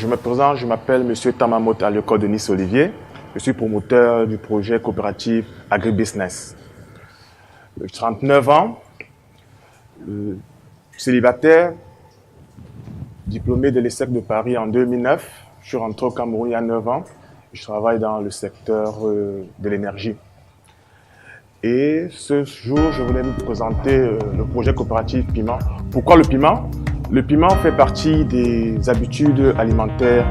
me présente, je m'appelle M. Tamamot Alioko Denis Olivier. Je suis promoteur du projet coopératif Agribusiness. J'ai 39 ans, célibataire, diplômé de l'ESSEC de Paris en 2009. Je suis rentré au Cameroun il y a 9 ans. Je travaille dans le secteur de l'énergie. Et ce jour, je voulais vous présenter le projet coopératif Piment. Pourquoi le piment? Le piment fait partie des habitudes alimentaires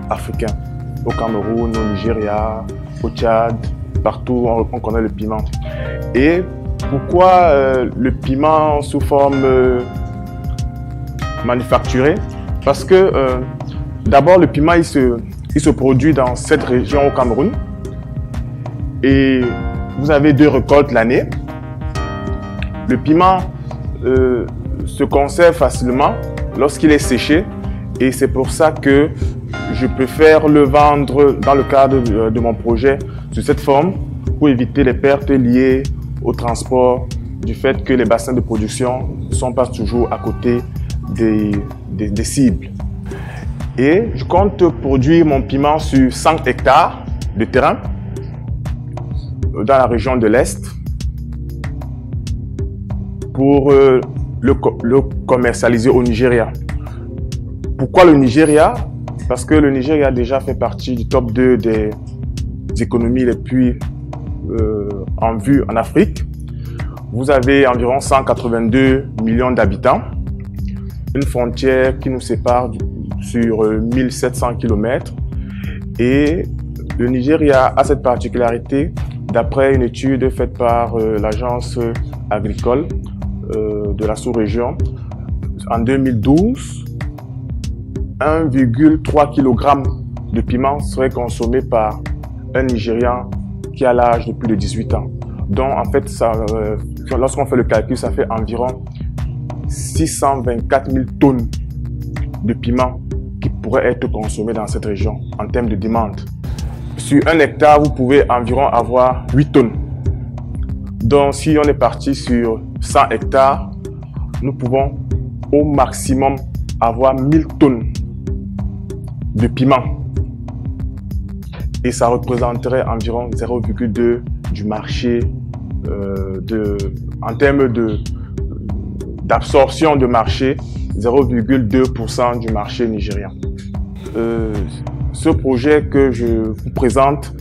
africaines. Au Cameroun, au Nigeria, au Tchad, partout on connaît le piment. Et pourquoi le piment sous forme manufacturée? Parce que d'abord le piment il se produit dans cette région au Cameroun. Et vous avez 2 récoltes l'année. Le piment se conserve facilement lorsqu'il est séché et c'est pour ça que je préfère le vendre dans le cadre de mon projet sous cette forme pour éviter les pertes liées au transport du fait que les bassins de production ne sont pas toujours à côté des cibles. Et je compte produire mon piment sur 100 hectares de terrain dans la région de l'Est pour le commercialiser au Nigeria. Pourquoi le Nigeria? Parce que le Nigeria a déjà fait partie du top 2 des économies les plus en vue en Afrique. Vous avez environ 182 millions d'habitants, une frontière qui nous sépare sur 1700 km. Et le Nigeria a cette particularité, d'après une étude faite par l'agence agricole de la sous-région, en 2012, 1,3 kg de piment serait consommé par un Nigérian qui a l'âge de plus de 18 ans. Donc en fait, lorsqu'on fait le calcul, ça fait environ 624 000 tonnes de piment qui pourraient être consommés dans cette région en termes de demande. Sur 1 hectare, vous pouvez environ avoir 8 tonnes. Donc si on est parti sur 100 hectares, nous pouvons au maximum avoir 1000 tonnes de piment. Et ça représenterait environ 0,2 du marché en termes d'absorption de marché, 0,2% du marché nigérian. Ce projet que je vous présente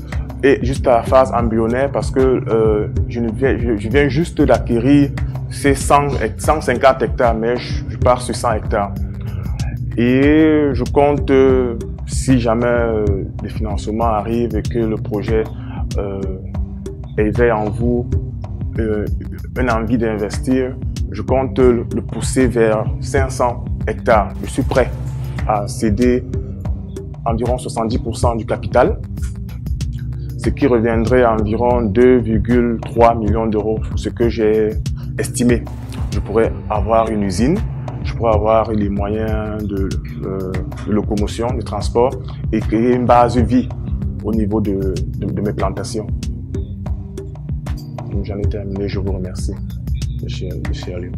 est juste à la phase embryonnaire parce que je viens juste d'acquérir ces 150 hectares, mais je pars sur 100 hectares. Et je compte, si jamais le financement arrive et que le projet éveille en vous une envie d'investir, je compte le pousser vers 500 hectares. Je suis prêt à céder environ 70% du capital, ce qui reviendrait à environ 2,3 millions d'euros, ce que j'ai estimé. Je pourrais avoir une usine, je pourrais avoir les moyens de locomotion, de transport et créer une base de vie au niveau de mes plantations. Donc j'en ai terminé, je vous remercie, M. Aliou.